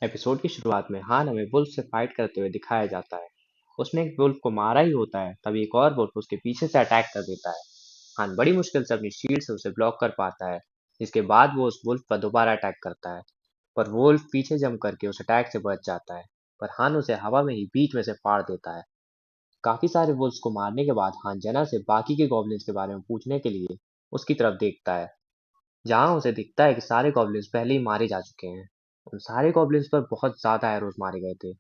Episode की शुरुआत में हान हमें वुल्फ से फाइट करते हुए दिखाया जाता है। उसने एक वुल्फ को मारा ही होता है, तभी एक और वुल्फ उसके पीछे से अटैक कर देता है। हान बड़ी मुश्किल से अपनी शील्ड से उसे ब्लॉक कर पाता है, जिसके बाद वो उस वुल्फ पर दोबारा अटैक करता है। पर वो वुल्फ पीछे जंप करके उस अटैक से बच जाता है, पर हान उसे हवा में ही बीच में से फाड़ देता है। काफी सारे वुल्फ्स को मारने के बाद हान जेना से बाकी के गॉब्लिन्स के बारे में पूछने के लिए उसकी तरफ देखता है, जहाँ उसे दिखता है कि सारे गॉब्लिन्स पहले ही मारे जा चुके हैं। उन सारे गॉब्लिन्स पर बहुत ज्यादा एरोस मारे गए थे।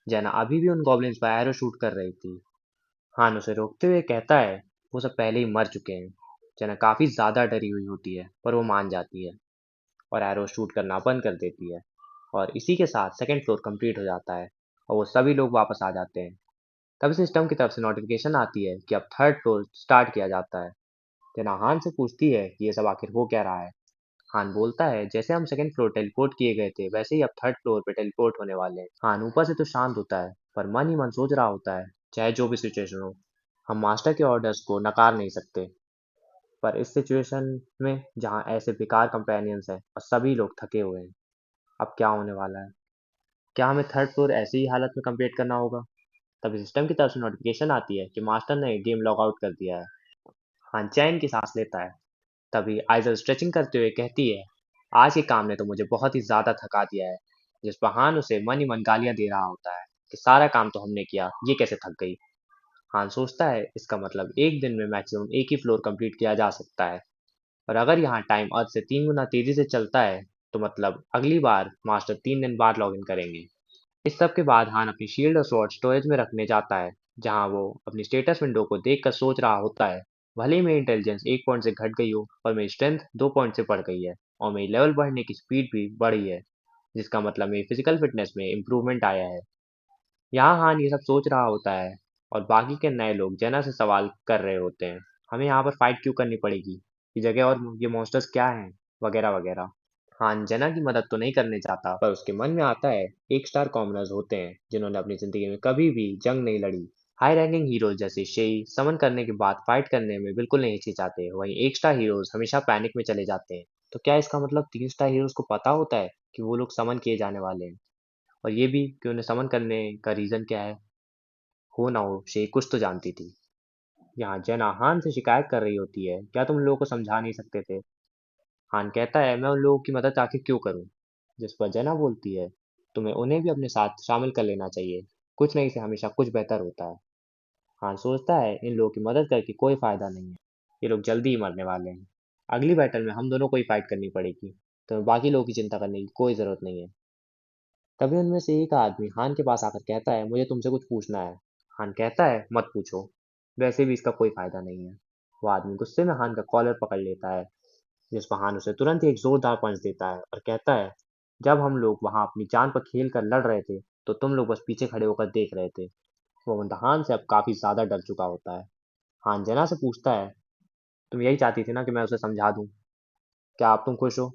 जेना अभी भी उन गॉब्लिन्स पर एरो शूट कर रही थी। हान उसे रोकते हुए कहता है वो सब पहले ही मर चुके हैं। जेना काफी ज्यादा डरी हुई होती है, पर वो मान जाती है और एरो शूट करना बंद कर देती है। और इसी के साथ सेकंड फ्लोर कंप्लीट हो जाता है और वो सभी लोग वापस आ जाते हैं। तभी सिस्टम की तरफ से नोटिफिकेशन आती है कि अब थर्ड फ्लोर स्टार्ट किया जाता है। जेना हान से पूछती है कि ये सब आखिर हो क्या रहा है। हान बोलता है जैसे हम सेकंड फ्लोर टेलीपोर्ट किए गए थे, वैसे ही अब थर्ड फ्लोर पे टेलीपोर्ट होने वाले हैं। हान ऊपर से तो शांत होता है, पर मन ही मन सोच रहा होता है चाहे जो भी सिचुएशन हो, हम मास्टर के ऑर्डर्स को नकार नहीं सकते। पर इस सिचुएशन में जहाँ ऐसे बेकार कंपेनियंस हैं और सभी लोग थके हुए हैं, अब क्या होने वाला है? क्या हमें थर्ड फ्लोर ऐसी ही हालत में कंप्लीट करना होगा? तभी सिस्टम की तरफ से नोटिफिकेशन आती है कि मास्टर ने गेम लॉग आउट कर दिया है। हान चैन की सांस लेता है। तभी आइजल स्ट्रेचिंग करते हुए कहती है, आज के काम ने तो मुझे बहुत ही ज्यादा थका दिया है। जिस पर हान उसे मन ही मन गालियां दे रहा होता है कि सारा काम तो हमने किया, ये कैसे थक गई। हान सोचता है इसका मतलब एक दिन में मैक्सिमम एक ही फ्लोर कंप्लीट किया जा सकता है, और अगर यहाँ टाइम अर्थ से 3 गुना तेजी से चलता है, तो मतलब अगली बार मास्टर 3 दिन बाद लॉग इन करेंगे। इस सब के बाद हान अपनी शील्ड और स्वॉर्ड स्टोरेज में रखने जाता है, जहाँ वो अपनी स्टेटस विंडो को देखकर सोच रहा होता है, भले ही मेरी इंटेलिजेंस 1 पॉइंट से घट गई हो, पर मेरी स्ट्रेंथ 2 पॉइंट से बढ़ गई है और मेरी लेवल बढ़ने की स्पीड भी बढ़ी है, जिसका मतलब मेरी फिजिकल फिटनेस में इम्प्रूवमेंट आया है। यहाँ हान ये सब सोच रहा होता है और बाकी के नए लोग जेना से सवाल कर रहे होते हैं, हमें यहाँ पर फाइट क्यों करनी पड़ेगी, ये जगह और ये मॉन्स्टर्स क्या हैं, वगैरह वगैरह। हान जेना की मदद तो नहीं करने चाहता, पर उसके मन में आता है एक स्टार कॉमनर्स होते हैं जिन्होंने अपनी जिंदगी में कभी भी जंग नहीं लड़ी। हाई रैंकिंग हीरोज जैसे शेई समन करने के बाद फाइट करने में बिल्कुल नहीं हिचकिचाते, वहीं एक स्टार हीरोज हमेशा पैनिक में चले जाते हैं। तो क्या इसका मतलब 3 स्टार हीरोज को पता होता है कि वो लोग समन किए जाने वाले हैं, और ये भी कि उन्हें समन करने का रीजन क्या है? हो ना हो, शेई कुछ तो जानती थी। यहाँ जेना हान से शिकायत कर रही होती है, क्या तुम लोगों को समझा नहीं सकते थे? हान कहता है मैं उन लोगों की मदद आखिर क्यों करूं? जिस पर जेना बोलती है, तुम्हें उन्हें भी अपने साथ शामिल कर लेना चाहिए, कुछ नहीं से हमेशा कुछ बेहतर होता है। हान सोचता है इन लोगों की मदद करके कोई फायदा नहीं है, ये लोग जल्दी ही मरने वाले हैं। अगली बैटल में हम दोनों को ही फाइट करनी पड़ेगी, तो बाकी लोगों की चिंता करने की कोई जरूरत नहीं है। तभी उनमें से एक आदमी हान के पास आकर कहता है मुझे तुमसे कुछ पूछना है। हान कहता है मत पूछो, वैसे भी इसका कोई फायदा नहीं है। वो आदमी गुस्से में हान का कॉलर पकड़ लेता है, जिस पर हान उसे तुरंत ही एक जोरदार पंच देता है और कहता है, जब हम लोग वहां अपनी जान पर खेल कर लड़ रहे थे, तो तुम लोग बस पीछे खड़े होकर देख रहे थे। वो बंदा हान से अब काफी ज्यादा डर चुका होता है। हान जेना से पूछता है, तुम यही चाहती थी ना कि मैं उसे समझा दूं, क्या अब तुम खुश हो?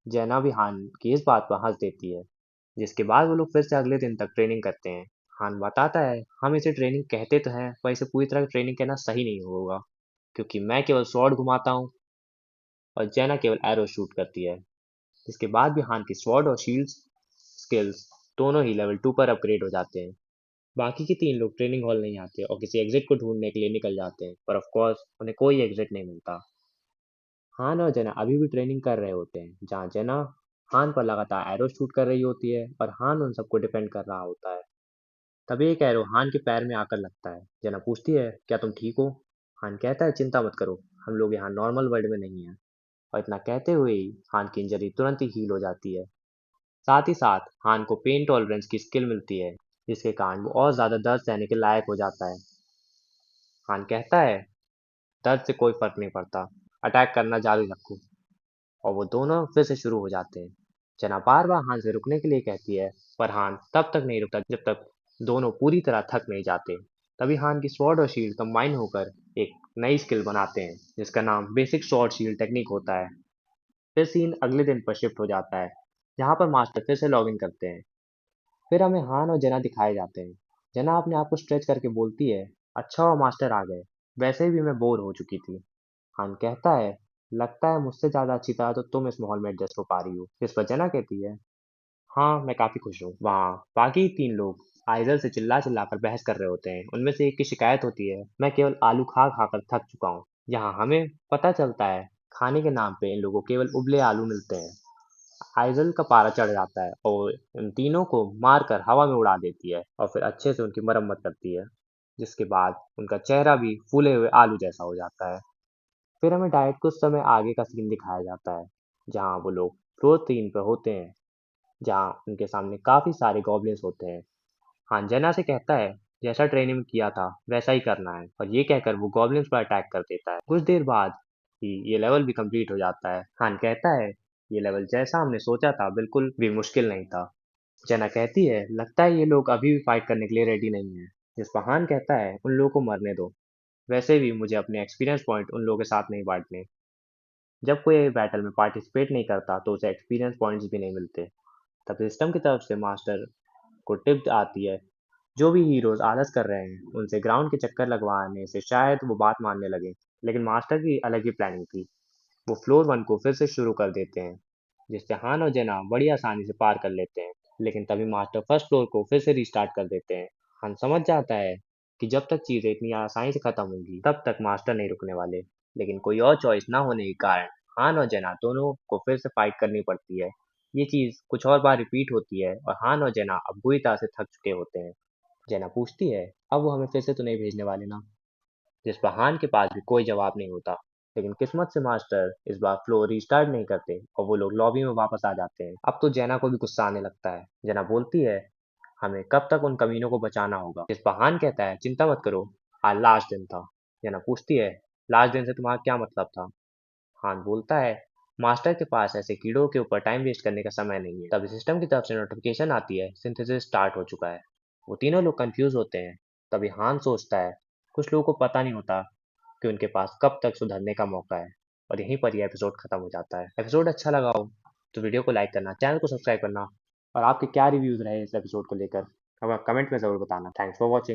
जेना भी हान की इस बात पर हंस देती है, जिसके बाद वो लोग फिर से अगले दिन तक ट्रेनिंग करते हैं। हान बताता है हम इसे ट्रेनिंग कहते तो हैं, पर इसे पूरी तरह ट्रेनिंग कहना सही नहीं होगा, क्योंकि मैं केवल स्वॉर्ड घुमाता हूँ और जेना केवल एरो शूट करती है। इसके बाद भी हान की स्वॉर्ड और शील्ड स्किल्स दोनों ही लेवल 2 पर अपग्रेड हो जाते हैं। बाकी के 3 लोग ट्रेनिंग हॉल नहीं आते और किसी एग्जिट को ढूंढने के लिए निकल जाते हैं, पर ऑफ कोर्स उन्हें कोई एग्जिट नहीं मिलता। हान और जेना अभी भी ट्रेनिंग कर रहे होते हैं, जहाँ जेना हान पर लगातार एरो शूट कर रही होती है और हान उन सबको डिफेंड कर रहा होता है। तभी एक एरो हान के पैर में आकर लगता है। जेना पूछती है क्या तुम ठीक हो? हान कहता है चिंता मत करो, हम लोग यहाँ नॉर्मल वर्ल्ड में नहीं हैं। और इतना कहते हुए ही हान की इंजरी तुरंत ही हील हो जाती है। साथ ही साथ हान को पेन टॉलरेंस की स्किल मिलती है, जिसके कारण वो और ज्यादा दर्द सहने के लायक हो जाता है। हान कहता है दर्द से कोई फर्क नहीं पड़ता, अटैक करना जारी रखो। और वो दोनों फिर से शुरू हो जाते हैं। जना बार बार हान से रुकने के लिए कहती है, पर हान तब तक नहीं रुकता जब तक दोनों पूरी तरह थक नहीं जाते। तभी हान की स्वॉर्ड और शील्ड कंबाइन होकर एक नई स्किल बनाते हैं, जिसका नाम बेसिक स्वॉर्ड शील्ड टेक्निक होता है। फिर सीन अगले दिन पर शिफ्ट हो जाता है, जहाँ पर मास्टर फिर से लॉग इन करते हैं। फिर हमें हान और जना दिखाए जाते हैं। जना अपने आप को स्ट्रेच करके बोलती है, अच्छा हुआ मास्टर आ गए, वैसे भी मैं बोर हो चुकी थी। हान कहता है, लगता है मुझसे ज्यादा अच्छी तरह तो तुम इस माहौल में एडजस्ट हो पा रही हो। इस पर जना कहती है, हाँ, मैं काफी खुश हूँ। वहाँ बाकी तीन लोग आइजल से चिल्ला चिल्ला कर बहस कर रहे होते हैं। उनमें से एक की शिकायत होती है, मैं केवल आलू खा खा कर थक चुका हूँ। यहाँ हमें पता चलता है खाने के नाम पे इन लोगों को केवल उबले आलू मिलते हैं। आइजल का पारा चढ़ जाता है और इन तीनों को मारकर हवा में उड़ा देती है और फिर अच्छे से उनकी मरम्मत करती है, जिसके बाद उनका चेहरा भी फूले हुए आलू जैसा हो जाता है। फिर हमें डायरेक्ट कुछ समय आगे का सीन दिखाया जाता है, जहाँ वो लोग फ्लोर 3 पे होते हैं, जहाँ उनके सामने काफी सारे गॉब्लिन्स होते हैं। हान जेना से कहता है, जैसा ट्रेनिंग में किया था वैसा ही करना है, और ये कहकर वो गॉब्लिन्स पर अटैक कर देता है। कुछ देर बाद ही ये लेवल भी कंप्लीट हो जाता है। हान कहता है, ये लेवल जैसा हमने सोचा था बिल्कुल भी मुश्किल नहीं था। जेना कहती है, लगता है ये लोग अभी भी फाइट करने के लिए रेडी नहीं है। जिस पर हान कहता है, उन लोगों को मरने दो, वैसे भी मुझे अपने एक्सपीरियंस पॉइंट उन लोगों के साथ नहीं बांटने। जब कोई बैटल में पार्टिसिपेट नहीं करता तो उसे एक्सपीरियंस पॉइंट्स भी नहीं मिलते। तब सिस्टम की तरफ से मास्टर को टिप आती है, जो भी हीरोज आलस कर रहे हैं उनसे ग्राउंड के चक्कर लगवाने से शायद वो बात मानने लगे। लेकिन मास्टर की अलग ही प्लानिंग थी। वो फ्लोर 1 को फिर से शुरू कर देते हैं, जिससे हान और जेना बड़ी आसानी से पार कर लेते हैं। लेकिन तभी मास्टर फर्स्ट फ्लोर को फिर से रिस्टार्ट कर देते हैं। हान समझ जाता है कि जब तक चीजें इतनी आसानी से खत्म होंगी तब तक मास्टर नहीं रुकने वाले। लेकिन कोई और चॉइस ना होने के कारण हान और जेना दोनों को फिर से फाइट करनी पड़ती है। ये चीज कुछ और बार रिपीट होती है और हान और जेना अब बुरी तरह से थक चुके होते हैं। जेना पूछती है, अब वो हमें फिर से तो नहीं भेजने वाले ना? जिस पर हान के पास भी कोई जवाब नहीं होता। लेकिन किस्मत से मास्टर इस बार फ्लो रिस्टार्ट नहीं करते और वो लोग लॉबी में वापस आ जाते हैं। अब तो जेना को भी गुस्सा आने लगता है। जेना बोलती है, हमें कब तक उन कमीनों को बचाना होगा? जिस पर हान कहता है, चिंता मत करो, आज लास्ट दिन था। जेना पूछती है, लास्ट दिन से तुम्हारा क्या मतलब था? हान बोलता है, मास्टर के पास ऐसे कीड़ों के ऊपर टाइम वेस्ट करने का समय नहीं है। तभी सिस्टम की तरफ से नोटिफिकेशन आती है, सिंथेसिस स्टार्ट हो चुका है। वो तीनों लोग कंफ्यूज होते हैं। तभी हान सोचता है, कुछ लोगों को पता नहीं होता कि उनके पास कब तक सुधरने का मौका है। और यहीं पर यह एपिसोड खत्म हो जाता है। एपिसोड अच्छा लगा हो तो वीडियो को लाइक करना, चैनल को सब्सक्राइब करना, और आपके क्या रिव्यूज रहे इस एपिसोड को लेकर हमें कमेंट में जरूर बताना। Thanks for watching.